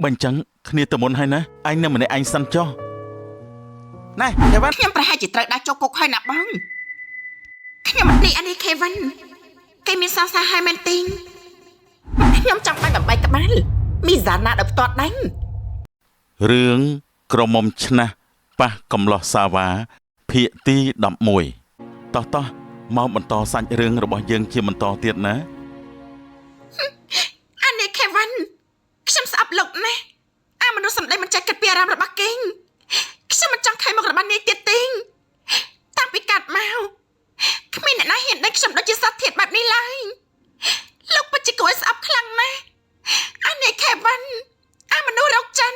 បញ្ចឹងគ្នាទៅមុនហើយណាអញនៅម្នាក់ឯងសិនចុះណែខេវិនខ្ញុំប្រហែលជាត្រូវដាក់ចូលគុកហើយណាបងខ្ញុំមិននេះអានេះខេវិនគេមានសង្សារហើយមែនទេខ្ញុំចង់បាញ់បំបីក្បាលមីសាណាដល់ផ្ទាត់ដេញរឿងក្រមុំឆ្នះប៉ះកំឡោះសាវ៉ាភាគទី11តោះមកបន្តសាច់រឿងរបស់យើងជាបន្តទៀតណាអានេះខេវិនខ្ញុំស្អប់លោកណាស់អាមនុស្សសម្ដីមិនចេះគិតពីអារម្មណ៍របស់គេខ្ញុំមិនចង់ឃើញមុខរបស់នេះទៀតទេតាំងពីកាត់មកគ្មានអ្នកណាហ៊ានដេញខ្ញុំដូចជាសត្វធាតុបែបនេះឡើយលោកពិតជាគួរឲ្យស្អប់ខ្លាំងណាស់អានេះខេវិនអាមនុស្សរកចិន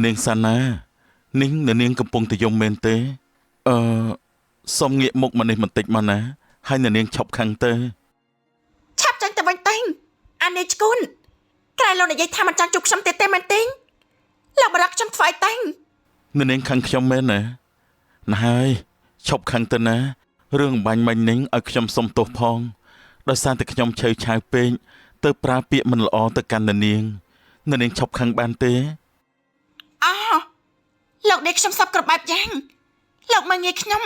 នាងសាណានេះនាងកំពុងតែយំមែនទេសុំងាកមុខមកនេះបន្តិចមកណាហើយនាងឈប់ខឹងទៅឆាប់ចាញ់ទៅវិញទៅអានេះឈ្គូនក្រែលោកនិយាយថាមិនចង់ជួបខ្ញុំទៀតទេមែនទេលោកបរកខ្ញុំធ្វើអីទៅនាងខឹងខ្ញុំមែនណាហើយឈប់ខឹងទៅណារឿងបាញ់មិញនេះឲ្យខ្ញុំសុំទោសផងដោយសារតែខ្ញុំឆើឆាវពេកទៅប្រើពាក្យមិនល្អទៅកាន់នាងឈប់ខឹងបានទេអូលោកដេកខ្ញុំសពគ្រប់បែបយ៉ាងលោកមកងាយខ្ញុំ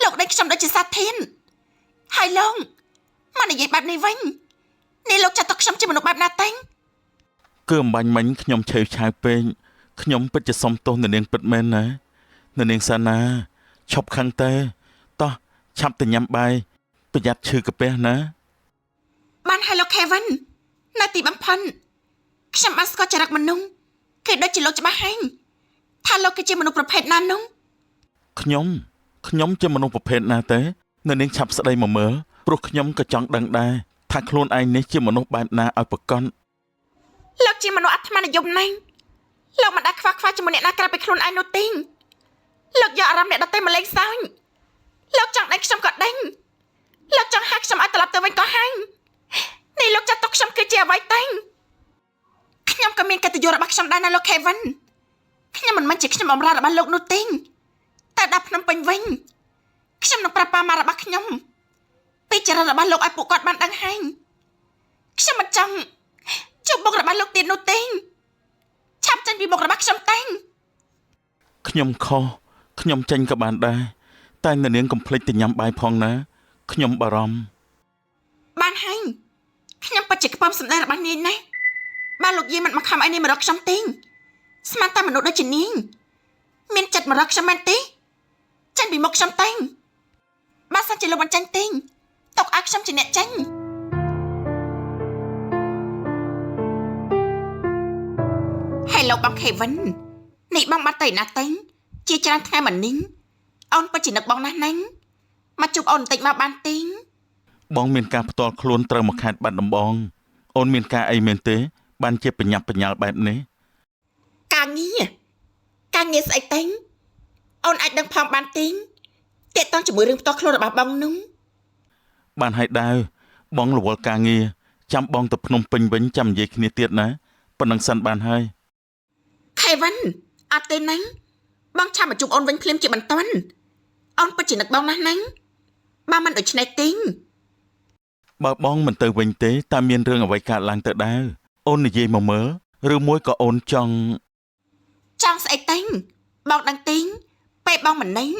លោកដេកខ្ញុំដូចជាសត្វធានហើយលោកមកនិយាយបែបនេះវិញនេះលោកចាត់ទុកខ្ញុំជាមនុស្សបែបណាទេគឺអំបញ្ញមិញខ្ញុំឆើឆាវពេកខ្ញុំពិតជាសុំទោសនាងពិតមែនណានាងសាណាឈប់ខឹងទៅតោះឆាប់ទៅញ៉ាំបាយប្រយ័ត្នឈឺកាពះណាបានហើយលោកខេវិននៅទីបំផុតខ្ញុំបានស្គាល់ចរិតមនុស្សគឺដូចជាលោកច្បាស់ហើយថាលោកគឺជាមនុស្សប្រភេទណានោះខ្ញុំជាមនុស្សប្រភេទណាទេនាងឆាប់ស្ដីមកមើលព្រោះខ្ញុំក៏ចង់ដឹងដែរថាខ្លួនឯងនេះជាមនុស្សបែបណាឲ្យប្រកបលោកជាមនុស្សអាត្មានិយមណាស់លោកមិនដែលខ្វះជាមួយអ្នកណាក្រៅពីខ្លួនឯងនោះទេលោកយកអារម្មណ៍អ្នកដទៃមកលេងសើចលោកចង់ដេញខ្ញុំក៏ដេញលោកចង់ហាក់ខ្ញុំឲ្យត្រឡប់ទៅវិញក៏ហាញនេះលោកចាត់ទុកខ្ញុំគឺជាអ្វីទេខ្ញុំក៏មានកិត្តិយសរបស់ខ្ញុំដែរណាលោកខេវិនខ្ញុំមិនមែនជាខ្ញុំបម្រើរបស់លោកនោះទេតែដល់ភ្នំពេញវិញខ្ញុំនឹងប្រាប់ប៉ាម៉ារបស់ខ្ញុំពីចរិតរបស់លោកឲ្យពួកគាត់បានដឹងហើយខ្ញុំមិនចង់ជួបមុខរបស់លោកទៀតនោះទេឆាប់ចេញពីមុខរបស់ខ្ញុំទេខ្ញុំខុសខ្ញុំចេញក៏បានដែរតែនាងកុំភ្លេចទៅញ៉ាំបាយផងណាខ្ញុំបារម្ភបានហើយខ្ញុំពិតជាខ្ពើមសម្ដែងរបស់នាងណាបើលោកយាយមិនមកខំអីនេះមករកខ្ញុំទេស្មានតែមនុស្សដូចជានាងមានចិត្តមករកខ្ញុំមែនទេចេញពីមុខខ្ញុំទេបើសិនជាលោកមិនចេញទេទុកឲ្យខ្ញុំជាអ្នកចេញហើយលោកបងខេវិននេះបងបាត់ទៅណាទេជាច្រើនថ្ងៃមកនេះអូនពិតជានឹកបងណាស់ណាស់មកជួបអូនបន្តិចមកបានទេបងមានការផ្ទាល់ខ្លួនត្រូវមកខេត្តបាត់ដំបងអូនមានការអីមែនទេបានជាបញ្ញាប់បញ្ញាល់បែបនេះការងារស្អីទេអូនអាចដឹងផងបានទេតាក់ទងជាមួយរឿងផ្ទាល់ខ្លួនរបស់បងនោះបានហើយដែរបងរវល់ការងារចាំបងទៅភ្នំពេញវិញចាំនិយាយគ្នាទៀតណាប៉ុណ្ណឹងសិនបានហើយខេវិនអត់ទេណាបងឆាប់មកជួបអូនវិញភ្លាមជាបន្ទាន់អូនពិតជានឹកបងណាស់ណាបើមិនដូច្នេះទេបើបងមិនទៅវិញទេតើមានរឿងអ្វីកើតឡើងទៅដែរអូននិយាយមកមើលឬមួយក៏អូនចង់ស្អីទេបងដឹងទេពេលបងមិនណេញ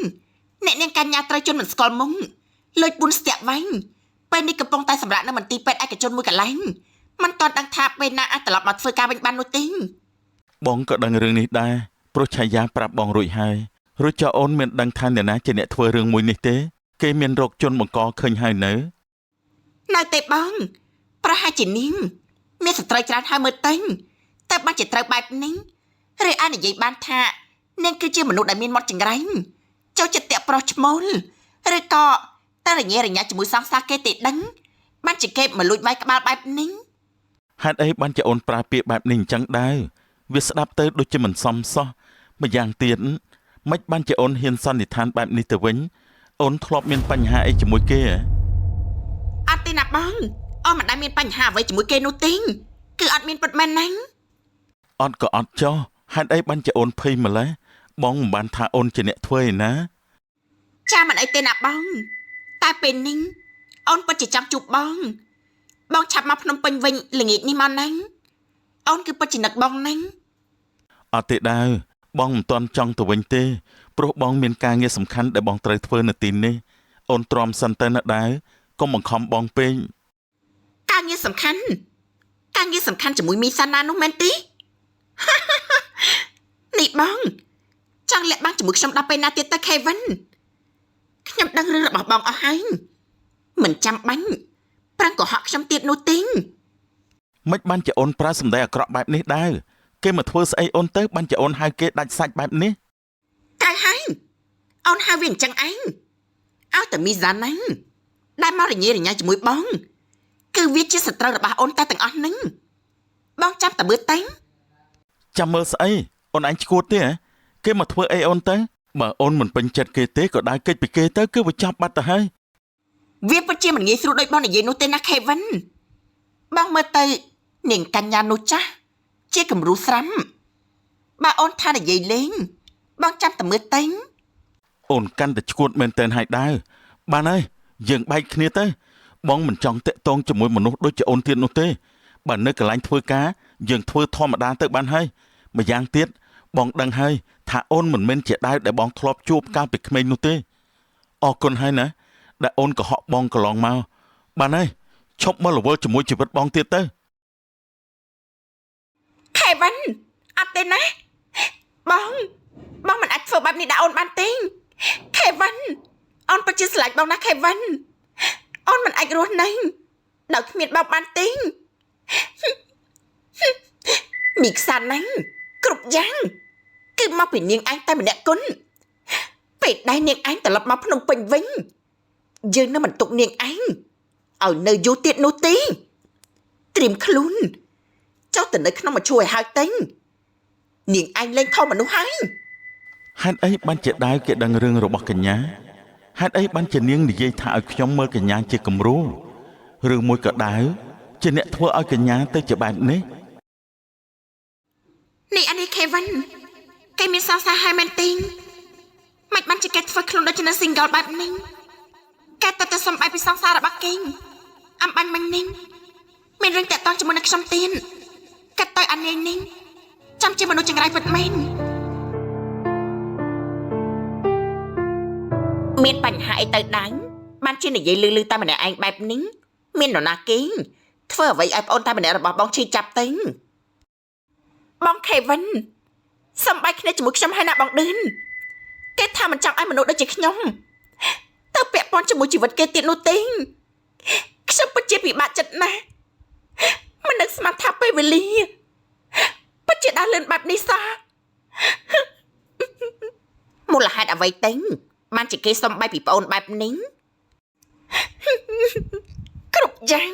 អ្នកនាងកញ្ញាត្រូវជន់មិនស្គាល់មុំលួចពួនស្ទាក់វិញពេលនេះកំពុងតែសម្រាប់នៅមន្ទីរពេទ្យឯកជនមួយកន្លែងមិនទាន់ដឹងថាពេលណាអាចត្រឡប់មកធ្វើការវិញបាននោះទេបងក៏ដឹងរឿងនេះដែរព្រោះឆាយាប្រាប់បងរួចហើយរួចចុះអូនមានដឹងថាអ្នកណាជាអ្នកធ្វើរឿងមួយនេះទេគេមានរោគជន់បង្កឃើញហើយនៅទេបងប្រហែលជានាងមានស្ត្រីច្រើនហើយមើលតែបានជាត្រូវបែបនេះឬអាចនិយាយបានថានាងគឺជាមនុស្សដែលមានមាត់ចង្រៃចូលចិត្តតាក់ប្រុសឈ្មោលឬក៏តែរញ៉េរញ៉ាជាមួយសង្សារគេទេដឹងបានជាគេមកលួចវាយក្បាលបែបនេះហេតុអីបានជាអូនប្រើពាក្យបែបនេះអញ្ចឹងដែរវាស្ដាប់ទៅដូចជាមិនសមសោះម្យ៉ាងទៀតមិនបានជាអូនហ៊ានសន្និដ្ឋានបែបនេះទៅវិញអូនធ្លាប់មានបញ្ហាអីជាមួយគេអត់ទេណាបងអូនមិនដែលមានបញ្ហាអ្វីជាមួយគេនោះទេគឺអត់មានពិតមែនណាអត់ក៏អត់ចុះហេតុអីបានជាអូនភ័យម្ល៉េះបងមិនបានថាអូនជាអ្នកធ្វើឯណាចាមិនអីទេណាបងតែពេលនេះអូនពិតជាចង់ជួបបង បងឆាប់មកភ្នំពេញវិញល្ងាចនេះមកណាអូនគឺពិតជានឹកបងណា អត់ទេដាវបងមិនទាន់ចង់ទៅវិញទេព្រោះបងមានការងារសំខាន់ដែលបងត្រូវធ្វើនៅទីនេះអូនទ្រាំសិនទៅណាដាវកុំបង្ខំបងពេក ការងារសំខាន់ជាមួយមីសាណានោះមែនទេ នេះបងចង់លាក់បាំងជាមួយខ្ញុំដល់ពេលណាទៀតទៅខេវិនខ្ញុំដឹងរឿងរបស់បងអស់ហើយមិនចាំបាញ់ប្រាំងកុហកខ្ញុំទៀតនោះទេ មិនបានជាអូនប្រើសម្ដីអាក្រក់បែបនេះដែរគេមកធ្វើស្អីអូនទៅបានជាអូនហៅគេដាច់សាច់បែបនេះ កៅហើយអូនហៅវាអញ្ចឹងឯងឲ្យតែមីសាណាដែលមករញ៉េរញ៉ៃជាមួយបងគឺវាជាសត្រូវរបស់អូនតែទាំងអស់ហ្នឹងបងចាំតែមើលតែ ចាំមើលស្អីអូនឯងឈួតទេហ៎គេមកធ្វើអីអូនទៅបើអូនមិនពេញចិត្តគេទេក៏ដើរគេចពីគេទៅគឺវាចាប់បាត់ទៅហើយ វាពិតជាមិនងាយស្រួលដូចបងនិយាយនោះទេណាខេវិនបងមើលទៅនាងកញ្ញានោះចាស់ជាគំរូស្រាំបើអូនថានិយាយលេងបងចាំតែមើលតែ អូនកាន់តែឈួតមែនតើហើយដែរបានហើយយើងបែកគ្នាទៅបងមិនចង់តាក់ទងជាមួយមនុស្សដូចជាអូនទៀតនោះទេបើនៅកន្លែងធ្វើការយើងធ្វើធម្មតាទៅបានហើយម្យ៉ាងទៀតបងដឹងហើយថាអូនមិនមែនជាដាវដែលបងធ្លាប់ជួបកាលពីក្មេងនោះទេអរគុណហើយណាដែលអូនកុហកបងកន្លងមកបានហើយឈប់មករវល់ជាមួយជីវិតបងទៀតទៅ ខេវិនអត់ទេណាបងមិនអាចធ្វើបែបនេះដល់អូនបានទេខេវិនអូនពិតជាស្រឡាញ់បងណាខេវិនអូនមិនអាចរស់នៅដោយគ្មានបងបានទេមីខ្សាណាគ្រប់យ៉ាងគឺមកពីនាងឯងតែម្នាក់គុណពេលដែលនាងឯងត្រឡប់មកភ្នំពេញវិញយើងនឹងមិនទុកនាងឯងឲ្យនៅយូរទៀតនោះទេត្រៀមខ្លួនចុះទៅនៅក្នុងមឈូសឲ្យហើយទេនាងឯងលេងខុសមនុស្សហើយ ហេតុអីបានជាដាវគេដឹងរឿងរបស់កញ្ញាហេតុអីបានជានាងនិយាយថាឲ្យខ្ញុំមើលកញ្ញាជាគំរូឬមួយក៏ដាវជាអ្នកធ្វើឲ្យកញ្ញាទៅជាបែបនេះ នេះអានេះខេវិនគេមានសង្សារហើយមែនទេមិនបានជាគេធ្វើខ្លួនដូចជានៅ single បែបនេះគេតែសំបែបពីសង្សាររបស់គេអំបាញ់មិញនេះមានរឿងតាក់ទងជាមួយនឹងខ្ញុំទៀតកាត់ទៅអានេះនេះចាំជាមនុស្សចង្រៃពិតមែនមានបញ្ហាអីទៅដែរបានជានិយាយលឺតែម្នាក់ឯងបែបនេះមាននរណាគេធ្វើអ្វីឲ្យប្អូនតែម្នាក់របស់បងឈឺចាប់ទៅបងខេវិនសំបែកគ្នាជាមួយខ្ញុំហើយណាបងឌឿនគេថាមិនចង់ឲ្យមនុស្សដូចជាខ្ញុំទៅពាក់ព័ន្ធជាមួយជីវិតគេទៀតនោះទេខ្ញុំពិតជាពិបាកចិត្តណាស់មិននឹកស្មានថាពេលវេលាពិតជាដើរលឿនបែបនេះសោះមូលហេតុអ្វីទេបានជាគេសំបែកពីប្អូនបែបនេះគ្រប់យ៉ាង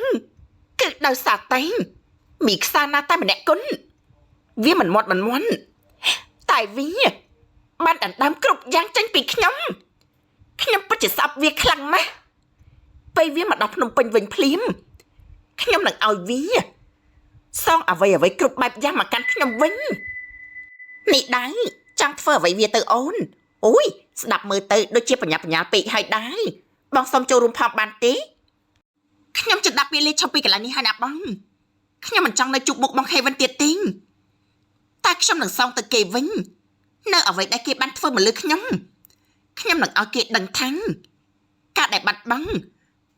គឺដោយសារតែមីខ្សាណាតែម្នាក់គុណវាមិនមាត់តែវាបានដណ្ដើមគ្រប់យ៉ាងចេញពីខ្ញុំពិតជាស្អប់វាខ្លាំងណាស់ពេលវាមកដល់ភ្នំពេញវិញភ្លាមខ្ញុំនឹងឲ្យវាសងអ្វីគ្រប់បែបយ៉ាងមកកាន់ខ្ញុំវិញនេះដែរចង់ធ្វើអ្វីវាទៅអូនអូយស្ដាប់មើលទៅដូចជាបញ្ញាពេកហើយដែរបងសុំចូលរួមផងបានទេខ្ញុំជិតដាក់ពេលលេខឈប់ពីកន្លែងនេះហើយណាបងខ្ញុំមិនចង់នៅជួបមុខបងខេវិនទៀតទេតែខ្ញុំនឹងសងទៅគេវិញនៅអ្វីដែលគេបានធ្វើមកលើខ្ញុំនឹងឲ្យគេដឹងថាការដែលបាត់បង់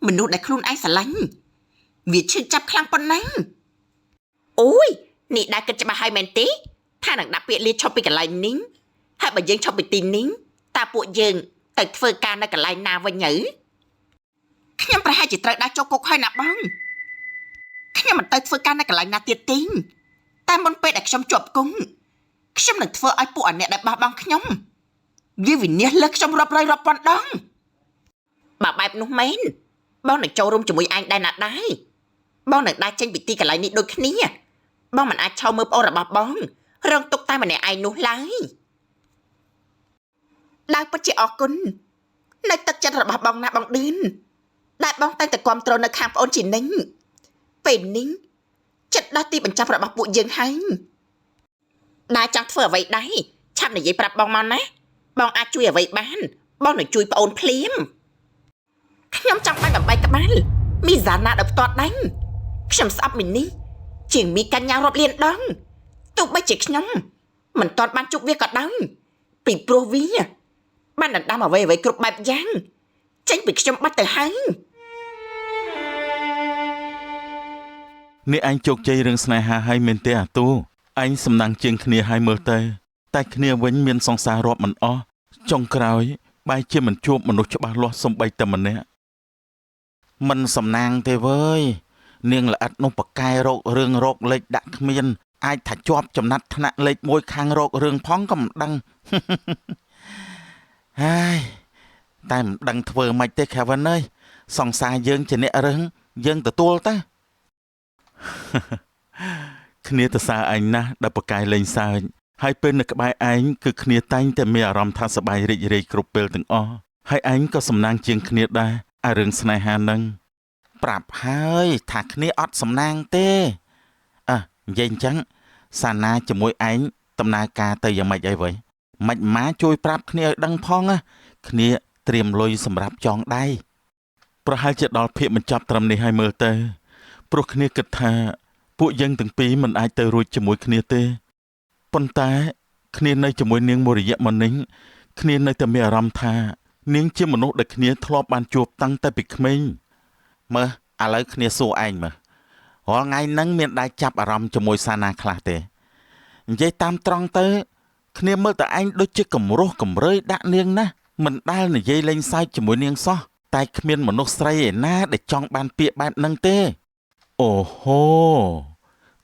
មនុស្សដែលខ្លួនឯងស្រឡាញ់វាឈឺចាប់ខ្លាំងប៉ុណ្ណាអូយនេះដែរគិតច្បាស់ហើយមែនទេថានឹងដាក់ពាក្យលាឈប់ពីកន្លែងនេះហើយបើយើងឈប់ពីទីនេះតើពួកយើងទៅធ្វើការនៅកន្លែងណាវិញទៅខ្ញុំប្រហែលជាត្រូវដាក់ចូលគុកហើយណាបងខ្ញុំមិនទៅធ្វើការនៅកន្លែងណាទៀតទេតែមុនពេលដែលខ្ញុំជាប់គុកខ្ញុំនឹងធ្វើឲ្យពួកអ្នកដែលបោះបង់ខ្ញុំវាវិនិច្ឆ័យលើខ្ញុំរាប់រយរាប់ពាន់ដងបើបែបនោះមែនបងនឹងចូលរួមជាមួយឯងដែរណាដែរបងនឹងដើរចេញពីទីកន្លែងនេះដូចគ្នាបងមិនអាចឆោមើលប្អូនរបស់បងរងទុកតែម្នាក់ឯងនោះឡើយដែលពិតជាអរគុណនៅទឹកចិត្តរបស់បងណាបងឌឿនដែលបងតែងតែគាំទ្រនៅខាងប្អូនជីនិញពេលនេះចិត្តដល់ទីបញ្ចប់របស់ពួកយើងហើយដែលចង់ធ្វើអ្វីដែរឆាប់និយាយប្រាប់បងមកណាបងអាចជួយអ្វីបានបងនឹងជួយប្អូនភ្លាមខ្ញុំចង់បានដើម្បីក្បាលមីសាណាដល់ផ្ទាត់ដែរ ខ្ញុំស្អប់មីនេះជាងមីកញ្ញារាប់លានដងទោះបីជាខ្ញុំមិនទាន់បានជួបវាក៏ដោយពីព្រោះវាបានដណ្ដើមអ្វីគ្រប់បែបយ៉ាងចេញពីខ្ញុំបាត់ទៅហើយ នេះអញជោគជ័យរឿងស្នេហាហើយមែនទេអាទូអញសំណាងជាងគ្នាហើយមើលទៅតែគ្នាវិញមានសង្សាររាប់មិនអស់ចុងក្រោយបែរជាមិនជួបមនុស្សច្បាស់លាស់សំបីតែម្នាក់មិនសំណាងទេវើយនាងល្អិតនោះប្រកែរោគរឿងរោគលេខដាក់គ្មានអាចថាជាប់ចំណាត់ថ្នាក់លេខ1ខាងរោគរឿងផងក៏មិនដឹង ហើយតែមិនដឹងធ្វើម៉េចទេខាវិនអើយសង្សារយើងជាអ្នករឹងយើងទទួលទៅ គ្នាទៅសារឯងណាស់ដែលប្រកែលេងសើចហើយពេលនៅក្បែរឯងគឺគ្នាតែងតែមានអារម្មណ៍ថាសប្បាយរីករាយគ្រប់ពេលទាំងអស់ហើយឯងក៏សំណាងជាងគ្នាដែរអារឿងស្នេហានឹងប្រាប់ហើយថាគ្នាអត់សំណាងទេនិយាយអញ្ចឹងសាណាជាមួយឯងដំណើរការទៅយ៉ាងម៉េចអីវ៉ៃមិនម៉ាជួយប្រាប់គ្នាឲ្យដឹងផងណាគ្នាត្រៀមលុយសម្រាប់ចងដៃប្រហែលជាដល់ភាពបញ្ចប់ត្រឹមនេះហើយមើលទៅព្រោះគ្នាគិតថាពួកយើងទាំងពីរមិនអាចទៅរួចជាមួយគ្នាទេប៉ុន្តែគ្នានៅជាមួយនាងមួយរយៈមកនេះគ្នានៅតែមានអារម្មណ៍ថានាងជាមនុស្សដែលគ្នាធ្លាប់បានជួបតាំងតែពីក្មេងមើលឥឡូវគ្នាសួរឯងមើលរាល់ថ្ងៃហ្នឹងមានដែរចាប់អារម្មណ៍ជាមួយសាណាខ្លះទេនិយាយតាមត្រង់ទៅគ្នាមើលតែឯងដូចជាកម្រោះកម្រើយដាក់នាងណាមិនដែលនិយាយលេងសើចជាមួយនាងសោះតែគ្មានមនុស្សស្រីឯណាដែលចង់បានពាក្យបែបហ្នឹងទេអូហូ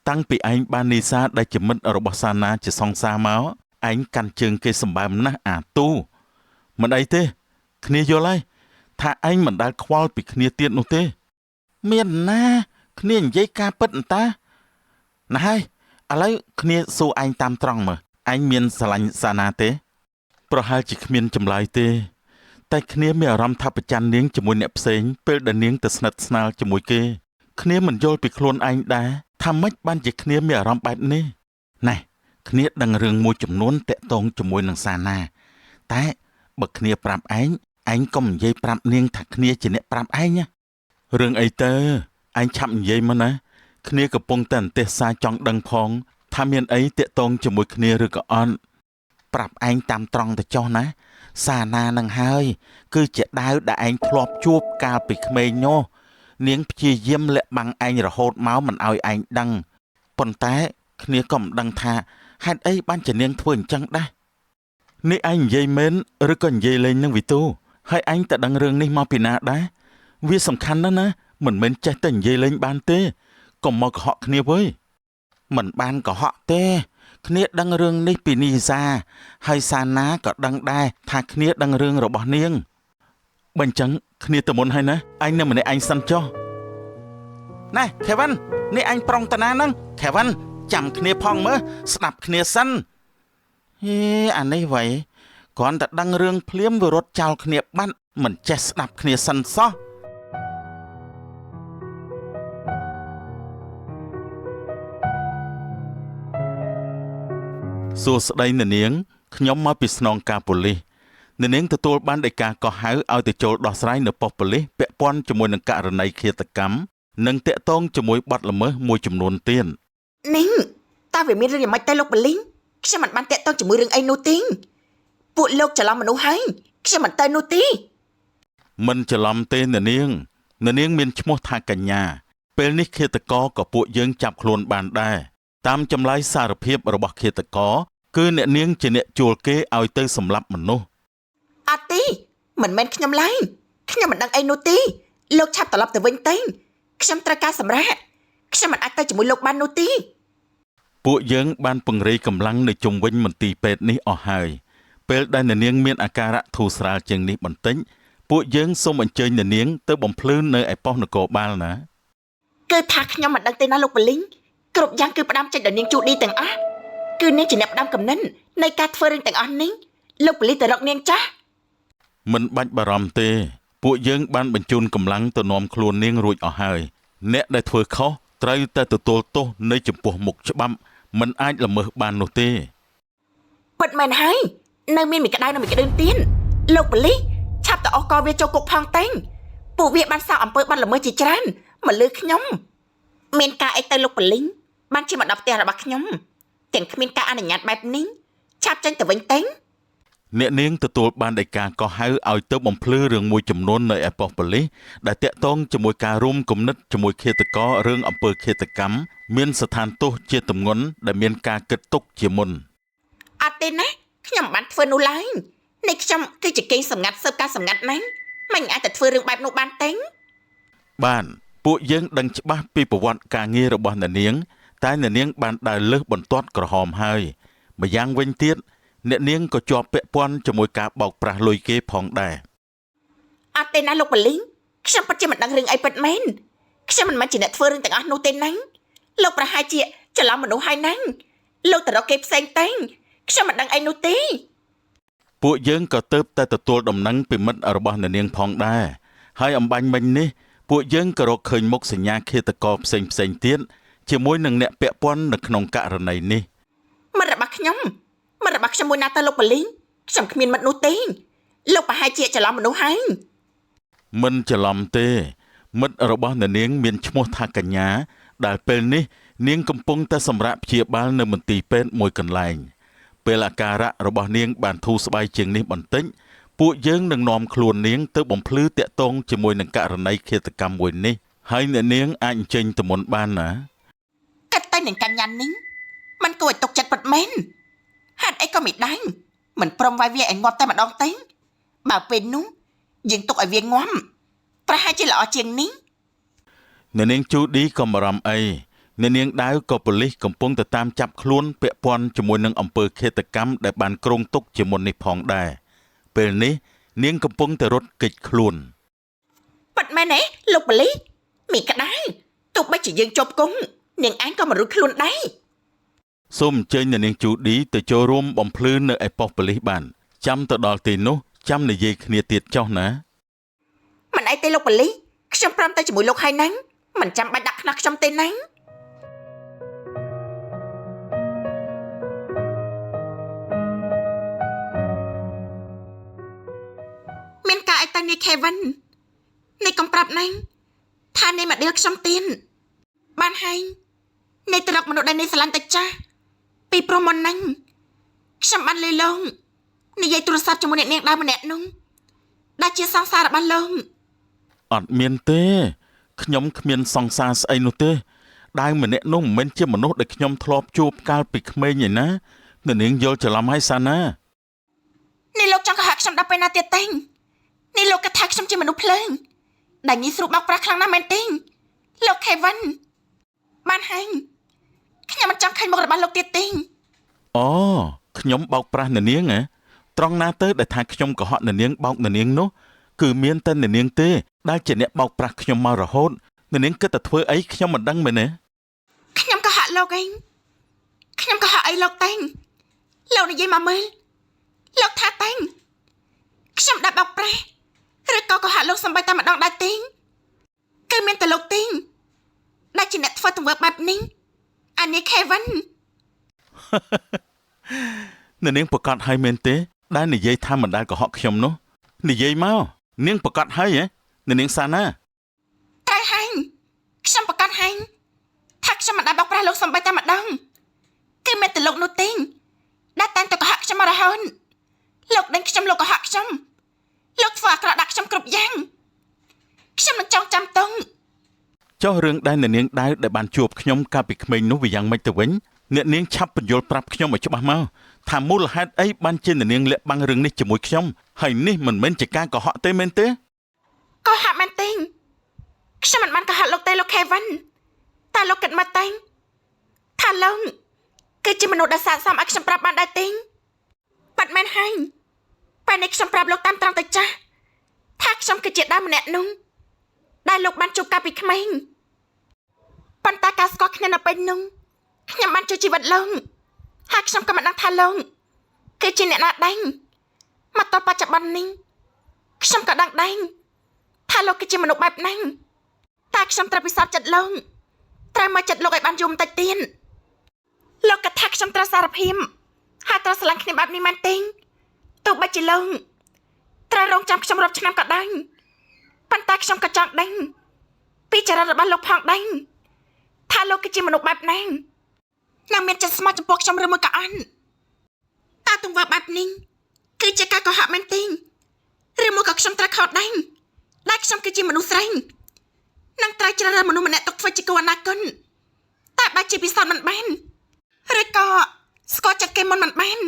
តាំងពីឯងបាននីសាដែលជាមិត្តរបស់សាណាជាសង្សារមកឯងកាន់ជើងគេសម្បើមណាស់អាទូមិនអីទេគ្នាយល់ហើយថាឯងមិនដែលខ្វល់ពីគ្នាទៀតនោះទេមានណាគ្នានិយាយការពិតអន្តាណាហើយឥឡូវគ្នាសួរឯងតាមត្រង់មើលឯងមានស្រឡាញ់សាណាទេប្រហែលជាគ្មានចម្លើយទេតែគ្នាមានអារម្មណ៍ថាប្រច័ណ្ឌនាងជាមួយអ្នកផ្សេងពេលដែលនាងទៅស្និទ្ធស្នាលជាមួយគេគ្នាមិនយល់ពីខ្លួនឯងដែរថាម៉េចបានជាគ្នាមានអារម្មណ៍បែបនេះណែគ្នាដឹងរឿងមួយចំនួនតាក់ទងជាមួយនឹងសាណាតែបើគ្នាប្រាប់ឯងកុំនិយាយប្រាប់នាងថាគ្នាជាអ្នកប្រាប់ឯងណារឿងអីទៅឯងឆាប់និយាយមកណាគ្នាកំពុងតែអន្ទះសារចង់ដឹងផងថាមានអីតាក់ទងជាមួយគ្នាឬក៏អត់ប្រាប់ឯងតាមត្រង់ទៅចុះណាសាណានឹងហើយគឺជាដាវដែលឯងធ្លាប់ជួបកាលពីក្មេងនោះនាងព្យាយាមលាក់បាំងឯងរហូតមកមិនឲ្យឯងដឹងប៉ុន្តែគ្នាក៏មិនដឹងថាហេតុអីបានជានាងធ្វើអញ្ចឹងដែរនេះឯងនិយាយមែនឬក៏និយាយលេងនឹងវិទូហើយឯងតែដឹងរឿងនេះមកពីណាដែរវាសំខាន់ណាស់ណាមិនមែនចេះតែនិយាយលេងបានទេកុំមកកុហកគ្នាវើយមិនបានកុហកទេគ្នាដឹងរឿងនេះពីនីសាហើយសាណាក៏ដឹងដែរថាគ្នាដឹងរឿងរបស់នាងបើអញ្ចឹងគ្នាទៅមុនហើយណាឯងនៅម្នាក់ឯងសិនចុះណែខេវិននេះឯងប្រុងតាណាហ្នឹងខេវិនចាំគ្នាផងមើលស្ដាប់គ្នាសិនហេអានេះវ៉ៃគ្រាន់តែដឹងរឿងភ្លាមវារត់ចោលគ្នាបាត់មិនចេះស្ដាប់គ្នាសិនសោះសួស្ដីអ្នកនាងខ្ញុំមកពីស្នងការប៉ូលីសអ្នកនាងទទួលបានដីកាកោះហៅឲ្យទៅចូលដោះស្រាយនៅប៉ុស្តិ៍ប៉ូលីសពាក់ព័ន្ធជាមួយនឹងករណីឃាតកម្មនិងតាក់ទងជាមួយបទល្មើសមួយចំនួនទៀតនេះតើវាមានរឿងយ៉ាងម៉េចទៅលោកប៉ូលីសខ្ញុំមិនបានតាក់ទងជាមួយរឿងអីនោះទេពួកលោកច្រឡំមនុស្សហើយខ្ញុំមិនទៅនោះទេមិនច្រឡំទេអ្នកនាងមានឈ្មោះថាកញ្ញាពេលនេះឃាតករក៏ពួកយើងចាប់ខ្លួនបានដែរតាមចម្លើយសារភាពរបស់ឃាតករគឺអ្នកនាងជាអ្នកជួលគេឲ្យទៅសម្លាប់មនុស្សអត់ទេមិនមែនខ្ញុំឡើយខ្ញុំមិនដឹងអីនោះទេលោកឆាប់ត្រឡប់ទៅវិញទៅខ្ញុំត្រូវការសម្រាប់ខ្ញុំមិនអាចទៅជាមួយលោកបាននោះទេពួកយើងបានពង្រាយកម្លាំងនៅជុំវិញមន្ទីរពេទ្យនេះអស់ហើយពេលដែលអ្នកនាងមានអាការៈធូរស្រាលជាងនេះបន្តិចពួកយើងសូមអញ្ជើញអ្នកនាងទៅបំភ្លឺនៅឯប៉ុស្តិ៍នគរបាលណាគឺថាខ្ញុំមិនដឹងទេណាលោកប៉ូលីសគ្រប់យ៉ាងគឺផ្ដាំចេញដល់នាងជូឌីទាំងអស់គឺនាងជាអ្នកផ្ដាំកំណិននៃការធ្វើរឿងទាំងអស់នេះលោកប៉ូលីសទៅរកនាងចាស់មិនបាច់បារម្ភទេពួកយើងបានបញ្ជូនកម្លាំងទៅនាំខ្លួននាងរួចអស់ហើយអ្នកដែលធ្វើខុសត្រូវតែទទួលទោសនៅចំពោះមុខច្បាប់មិនអាចល្មើសបាននោះទេពិតមែនហើយនៅមានមួយក្តៅនិងមួយក្តឿនទៀតលោកប៉ូលីសឆាប់ទៅអស់កវាចូលគុកផងតែងពួកវាបានសាកអំពើបាត់ល្មើសជាច្រើនមកលើខ្ញុំ មានការអីទៅលោកប៉ូលីសបានជាមកដល់ផ្ទះរបស់ខ្ញុំទាំងគ្មានការអនុញ្ញាតបែបនេះឆាប់ចេញទៅវិញទៅ អ្នកនាងទទួលបានដីកាកោះហៅឲ្យទៅបំភ្លឺរឿងមួយចំនួននៅឯប៉ុស្តិ៍ប៉ូលីសដែលតាក់ទងជាមួយការរួមគំនិតជាមួយឃាតកររឿងអំពើឃាតកម្មមានស្ថានទោសជាទម្ងន់ដែលមានការគិតទុកជាមុន អត់ទេណាខ្ញុំមិនបានធ្វើនោះឡើយនេះខ្ញុំគឺជាគេងសម្ងាត់ស៊ើបការសម្ងាត់ណាមិនអាចទៅធ្វើរឿងបែបនោះបានទេ បានពួកយើងដឹងច្បាស់ពីប្រវត្តិការងាររបស់អ្នកនាងតែអ្នកនាងបានដើរលើសបន្ទាត់ក្រហមហើយម្យ៉ាងវិញទៀតអ្នកនាងក៏ជាប់ពាក់ព័ន្ធជាមួយការបោកប្រាស់លុយគេផងដែរ អត់ទេណាលោកប៉ូលីសខ្ញុំពិតជាមិនដឹងរឿងអីពិតមែនខ្ញុំមិនមែនជាអ្នកធ្វើរឿងទាំងអស់នោះទេណាលោកប្រហែលជាច្រឡំមនុស្សហើយណាលោកទៅរកគេផ្សេងទេខ្ញុំមិនដឹងអីនោះទេ ពួកយើងក៏ទៅតែទទួលដំណឹងពីមិត្តរបស់អ្នកនាងផងដែរហើយអំបញ្ញមិញនេះពួកយើងក៏រកឃើញមុខសញ្ញាឃាតករផ្សេងទៀតជាមួយនឹងអ្នកពាក់ព័ន្ធនៅក្នុងករណីនេះ មិត្តរបស់ខ្ញុំមួយណាទៅលោកប៉ូលីសខ្ញុំគ្មានមិត្តនោះទេលោកប្រហែលជាច្រឡំមនុស្សហើយ មិនច្រឡំទេមិត្តរបស់អ្នកនាងមានឈ្មោះថាកញ្ញាដែលពេលនេះនាងកំពុងតែសម្រាកព្យាបាលនៅមន្ទីរពេទ្យមួយកន្លែងពេលអាការៈរបស់នាងបានធូរស្បើយជាងនេះបន្តិចពួកយើងនឹងនាំខ្លួននាងទៅបំភ្លឺតាក់ទងជាមួយនឹងករណីឃាតកម្មមួយនេះហើយអ្នកនាងអាចអញ្ជើញទៅមុនបានណា កាត់តែនឹងកញ្ញានេះมันគួរឲ្យទុកចិត្តពិតមែនហេតុអីក៏មិនដឹងមិនព្រមវាយវាឲ្យងាប់តែម្ដងទេបើពេលនោះយើងទុកឲ្យវាងាប់ប្រហែលជាល្អជាងនេះ អ្នកនាងជូឌីក៏បារម្ភអីអ្នកនាងដាវក៏ប៉ូលីសកំពុងតែតាមចាប់ខ្លួនពាក់ព័ន្ធជាមួយនឹងអំពើឃាតកម្មដែលបានគ្រោងទុកជាមុននេះផងដែរពេលនេះនាងកំពុងតែរត់គេចខ្លួន ប៉ិតមែនទេលោកប៉ូលីសមីក្តៅទោះបីជាយើងជាប់គុកនាងឯងក៏មិនរួចខ្លួនដែរ សូមអញ្ជើញអ្នកនាងជូឌីទៅចូលរួមបំភ្លឺនៅឯប៉ុស្តិ៍ប៉ូលីសបានចាំទៅដល់ទីនោះចាំនិយាយគ្នាទៀតចុះណា មិនអីទេលោកប៉ូលីសខ្ញុំព្រមទៅជាមួយលោកហើយណាមិនចាំបាច់ដាក់ខ្នោះខ្ញុំទេណាមានការអីតាំងនេះ Kevin នេះកុំប្រាប់ណាថានេះមកដៀលខ្ញុំទៀនបានហើយនេះទៅរកមនុស្សដែលនេះស្រឡាញ់តែចាស់ពីព្រោះមុនហ្នឹងខ្ញុំបានលឺលោកនិយាយទូរស័ព្ទជាមួយអ្នកនាងដើមម្នាក់នោះដែលជាសង្សាររបស់លោក អត់មានទេខ្ញុំគ្មានសង្សារស្អីនោះទេដាវម្នាក់នោះមិនមែនជាមនុស្សដែលខ្ញុំធ្លាប់ជួបកាលពីក្មេងឯណាអ្នកនាងយល់ច្រឡំហើយសាណា នេះលោកចង់កុហកខ្ញុំដល់ពេលណាទៀតទេនេះលោកគិតថាខ្ញុំជាមនុស្សភ្លើងដែលងាយស្រួលបោកប្រាស់ខ្លាំងណាស់មែនទេលោក Kevin បានហើយខ្ញុំមិនចង់ឃើញមុខរបស់លោកទៀតទេ អូខ្ញុំបោកប្រាស់អ្នកនាងហ៎ត្រង់ណាទៅដែលថាខ្ញុំកុហកអ្នកនាងបោកអ្នកនាងនោះគឺមានតែអ្នកនាងទេដែលជាអ្នកបោកប្រាស់ខ្ញុំមករហូតអ្នកនាងគិតតែធ្វើអីខ្ញុំមិនដឹងមែនទេ ខ្ញុំកុហកលោកឯងខ្ញុំកុហកអីលោកតែងលោកនិយាយមកមើលលោកថាតែងខ្ញុំដាក់បោកប្រាស់ឬក៏កុហកលោកសំបីតែម្ដងដែរទេគឺមានតែលោកទេដែលជាអ្នកធ្វើទង្វើបែបនេះអានេះ Kevin អ្នកនាងប្រកាសឲ្យមែនទេដែលនិយាយថាមិនដែលកុហកខ្ញុំនោះនិយាយមកនាងប្រកាសឲ្យហ៎អ្នកនាងសាណា ត្រូវហើយខ្ញុំប្រកាសហើយថាខ្ញុំមិនដែលបោកប្រាស់លោកសំបីតែម្ដងគឺមានតែលោកនោះទេដែលតែងតែកុហកខ្ញុំមករហូតលោកដឹងខ្ញុំលោកកុហកខ្ញុំលោកធ្វើអាក្រក់ដាក់ខ្ញុំគ្រប់យ៉ាងខ្ញុំមិនចង់ចាំទង់ ចុះរឿងដែលអ្នកនាងដាវដែលបានជួបខ្ញុំកាលពីក្មេងនោះវាយ៉ាងម៉េចទៅវិញអ្នកនាងឆាប់បញ្យល់ប្រាប់ខ្ញុំឲ្យច្បាស់មកថាមូលហេតុអីបានជាអ្នកនាងលាក់បាំងរឿងនេះជាមួយខ្ញុំហើយនេះមិនមែនជាការកុហកទេមែនទេ កុហកមែនទេខ្ញុំមិនបានកុហកលោកទេលោក Kevin តែលោកគិតមកតែថាលោកគឺជាមនុស្សដែលស័ក្តិសមឲ្យខ្ញុំប្រាប់បានដែរទេប៉ាត់មែនហើយពេលនេះខ្ញុំប្រាប់លោកតាមត្រង់ទៅចាស់ថាខ្ញុំគឺជាដើមម្នាក់នោះដែលលោកបានជួបកាលពីក្មេងប៉ុន្តែការស្គាល់គ្នានៅពេលនោះខ្ញុំបានជួយជីវិតលោកហើយខ្ញុំក៏មិនដឹងថាលោកគឺជាអ្នកណាដែរមកដល់បច្ចុប្បន្ននេះខ្ញុំក៏ដឹងដែរថាលោកគឺជាមនុស្សបែបហ្នឹងតែខ្ញុំត្រូវពិសោធន៍ចិត្តលោកត្រូវមកចិត្តលោកឲ្យបានយំតិចទៀតលោកក៏ថាខ្ញុំត្រូវសារភាពហើយត្រូវស្រឡាញ់គ្នាបែបនេះមែនទេទោះបីជាលោកត្រូវរងចាំខ្ញុំរាប់ឆ្នាំក៏ដោយប៉ុន្តែខ្ញុំក៏ចង់ដឹងពីចរិតរបស់លោកផងដែរ ថាលោកគឺជាមនុស្សបែបណានឹងមានចិត្តស្មោះចំពោះខ្ញុំឬមួយក៏អត់តើទង្វើបែបនេះគឺជាការកុហកមែនទេឬមួយក៏ខ្ញុំត្រូវខកដែរដែលខ្ញុំគឺជាមនុស្សស្រីនឹងត្រូវជ្រើសរើសមនុស្សម្នាក់ទុកធ្វើជាគូអនាគតតែបែរជាពិសោធន៍មិនបានឬក៏ស្គាល់ចិត្តគេមុនមិនបាន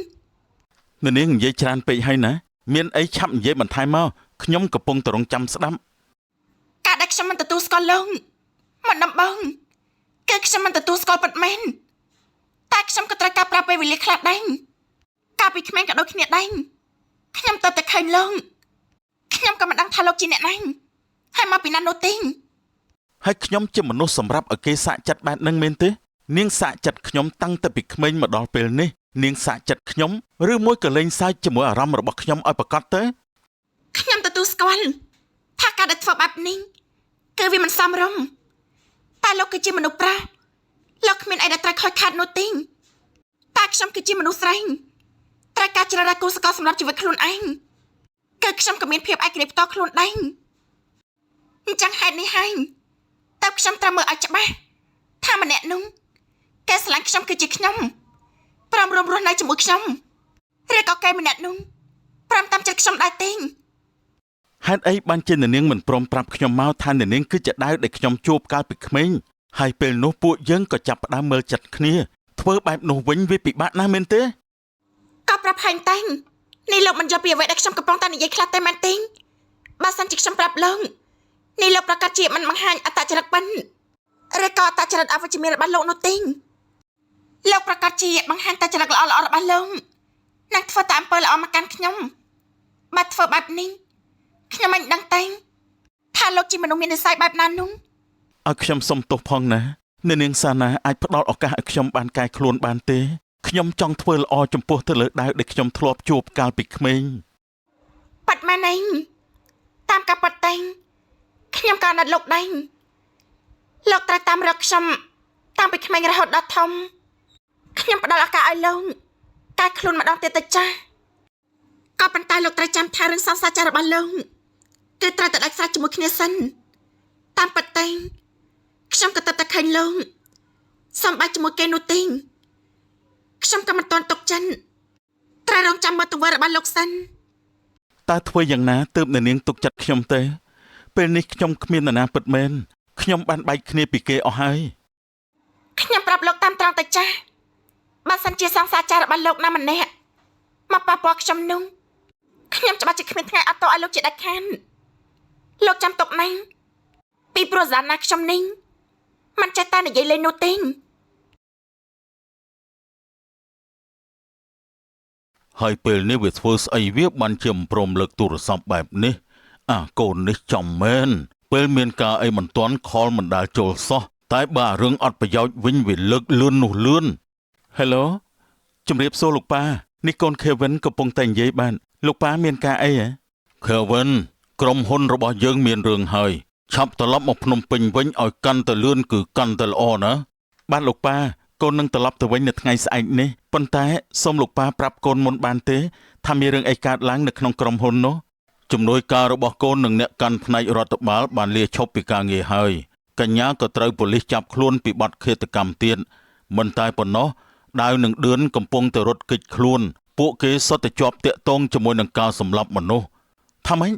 នាងនិយាយច្រើនពេកហើយណាមានអីឆាប់និយាយបន្ថែមមកខ្ញុំកំពុងតែរងចាំស្ដាប់ ការដែលខ្ញុំមិនទទួលស្គាល់លោកមិនដំបងគឺខ្ញុំមិនទទួលស្គាល់ពិតមែនតែខ្ញុំក៏ត្រូវការប្រាប់ពេលវេលាខ្លះដែរកាលពីក្មេងក៏ដូចគ្នាដែរខ្ញុំទៅតែឃើញលោកខ្ញុំក៏មិនដឹងថាលោកជាអ្នកណាហើយមកពីណានោះទេ ហើយខ្ញុំជាមនុស្សសម្រាប់ឲ្យគេសាកចិត្តបែបហ្នឹងមែនទេនាងសាកចិត្តខ្ញុំតាំងតែពីក្មេងមកដល់ពេលនេះនាងសាកចិត្តខ្ញុំឬមួយក៏លេងសើចជាមួយអារម្មណ៍របស់ខ្ញុំឲ្យប្រកបទៅខ្ញុំទទួលស្គាល់ថាការដែលធ្វើបែបនេះគឺវាមិនសមរម្យតែលោកគឺជាមនុស្សប្រាស់លោកគ្មានអីដែលត្រូវខូចខាតនោះទេតែខ្ញុំគឺជាមនុស្សស្រីត្រូវការជ្រើសរើសគូស្រករសម្រាប់ជីវិតខ្លួនឯងគឺខ្ញុំក៏មានភាពឯករាជ្យផ្ទាល់ខ្លួនដែរអញ្ចឹងហេតុនេះហើយតើខ្ញុំត្រូវមើលឲ្យច្បាស់ថាម្នាក់នោះគេស្រឡាញ់ខ្ញុំគឺជាខ្ញុំព្រមរួមរស់នៅជាមួយខ្ញុំឬក៏គេម្នាក់នោះព្រមតាមចិត្តខ្ញុំដែរទេ ហេតុអីបានជានាងមិនព្រមប្រាប់ខ្ញុំមកថានាងគឺជាដាវដែលខ្ញុំជួបកាលពីក្មេងហើយពេលនោះពួកយើងក៏ចាប់ផ្ដើមមើលចិត្តគ្នាធ្វើបែបនោះវិញវាពិបាកណាស់មែនទេក៏ប្រាប់ហើយតែនេះលោកមិនយល់ពីអ្វីដែលខ្ញុំកំពុងតែនិយាយខ្លះតែមែនទេបើសិនជាខ្ញុំប្រាប់លោកនេះលោកប្រកាសជាមិនបង្ហាញអត្តចរិតបិណ្ឌឬក៏អត្តចរិតអវិជ្ជមានរបស់លោកនោះទេលោកប្រកាសជាបង្ហាញតែចរិតល្អៗរបស់លោកនិងធ្វើតែអំពើល្អមកកាន់ខ្ញុំបើធ្វើបែបនេះខ្ញុំមិនដឹងទេថាលោកជាមនុស្សមាននិស្ស័យបែបណានោះឲ្យខ្ញុំសុំទោសផងណានាងសាណាអាចផ្ដល់ឱកាសឲ្យខ្ញុំបានកែខ្លួនបានទេខ្ញុំចង់ធ្វើល្អចំពោះទៅលើដាវដែលខ្ញុំធ្លាប់ជួបកាលពីក្មេងប៉ាត់ម៉ែណៃតាមការប៉ាត់តែងខ្ញុំក៏ណាត់លោកដែរលោកត្រូវតាមរកខ្ញុំតាំងពីក្មេងរហូតដល់ធំខ្ញុំផ្ដល់ឱកាសឲ្យលោកកែខ្លួនម្ដងទៀតទៅចាស់ក៏ប៉ុន្តែលោកត្រូវចាំថារឿងសង្សារចាស់របស់លោកគឺត្រូវតែដាច់ស្រេចជាមួយគ្នាសិនតាមប៉ាត់តែងខ្ញុំក៏ទៅតែឃើញលោកសំបីជាមួយគេនោះទេខ្ញុំក៏មិនទាន់ទុកចិនត្រូវរងចាំមើលទង្វើរបស់លោកសិនតើធ្វើយ៉ាងណាទើបនាងទុកចិត្តខ្ញុំទេពេលនេះខ្ញុំគ្មាននរណាពិតមែនខ្ញុំបានបែកគ្នាពីគេអស់ហើយខ្ញុំប្រាប់លោកតាមត្រង់ទៅចាស់បើសិនជាសង្សារចាស់របស់លោកណាម្នាក់មកប៉ះពាល់ខ្ញុំនោះខ្ញុំច្បាស់ជាគ្មានថ្ងៃអត់ទោសឲ្យលោកជាដាច់ខាតលោកចាំទុកណាពីព្រោះសាណាខ្ញុំនេះមិនចេះតែនិយាយលេងនោះទេហើយពេលនេះវាធ្វើស្អីវាបានជាមិនព្រមលើកទូរស័ព្ទបែបនេះកូននេះចំមែនពេលមានការអីមិនទាន់ខលមិនដាល់ចូលសោះតែបើរឿងអត់ប្រយោជន៍វិញវាលើកលឿននោះលឿន Hello ជំរាបសួរលោកប៉ានេះកូន Kevin កំពុងតែនិយាយបានលោកប៉ាមានការអីហ៎ Kevin ក្រុមហ៊ុនរបស់យើងមានរឿងហើយឆាប់ត្រឡប់មកភ្នំពេញវិញឲ្យកាន់តែលឿនគឺកាន់តែល្អណាបាទលោកប៉ាកូននឹងត្រឡប់ទៅវិញនៅថ្ងៃស្អែកនេះប៉ុន្តែសូមលោកប៉ាប្រាប់កូនមុនបានទេថាមានរឿងអីកើតឡើងនៅក្នុងក្រុមហ៊ុននោះជំនួយការរបស់កូននិងអ្នកកាន់ផ្នែករដ្ឋបាលបានលាឈប់ពីការងារហើយកញ្ញាក៏ត្រូវប៉ូលីសចាប់ខ្លួនពីបទឃាតកម្មទៀតមិនតែប៉ុណ្ណោះដាវនឹងឌឿនកំពុងតែរត់គេចខ្លួនពួកគេសុទ្ធតែជាប់តាក់ទងជាមួយនឹងការសម្លាប់មនុស្សថាម៉េច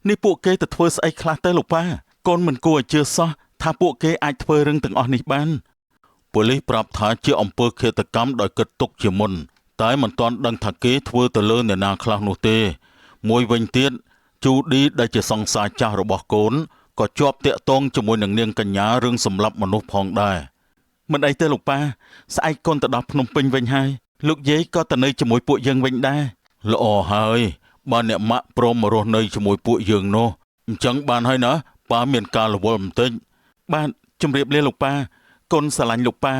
នេះពួកគេទៅធ្វើស្អីខ្លះទៅលោកប៉ាកូនមិនគួរឲ្យជឿសោះថាពួកគេអាចធ្វើរឿងទាំងអស់នេះបានប៉ូលីសប្រាប់ថាជាអំពើឃាតកម្មដោយគិតទុកជាមុនតែមិនទាន់ដឹងថាគេធ្វើទៅលើអ្នកណាខ្លះនោះទេមួយវិញទៀតជូឌីដែលជាសង្សារចាស់របស់កូនក៏ជាប់តាក់ទងជាមួយនឹងនាងកញ្ញារឿងសម្លាប់មនុស្សផងដែរមិនអីទេលោកប៉ាស្អែកកូនទៅដល់ភ្នំពេញវិញហើយលោកយាយក៏ទៅនៅជាមួយពួកយើងវិញដែរល្អហើយបើអ្នកម៉ាក់ព្រមមករស់នៅជាមួយពួកយើងនោះអញ្ចឹងបានហើយណាប៉ាមានការរវល់បន្តិចបាទជំរាបលាលោកប៉ាកូនស្រឡាញ់លោកប៉ា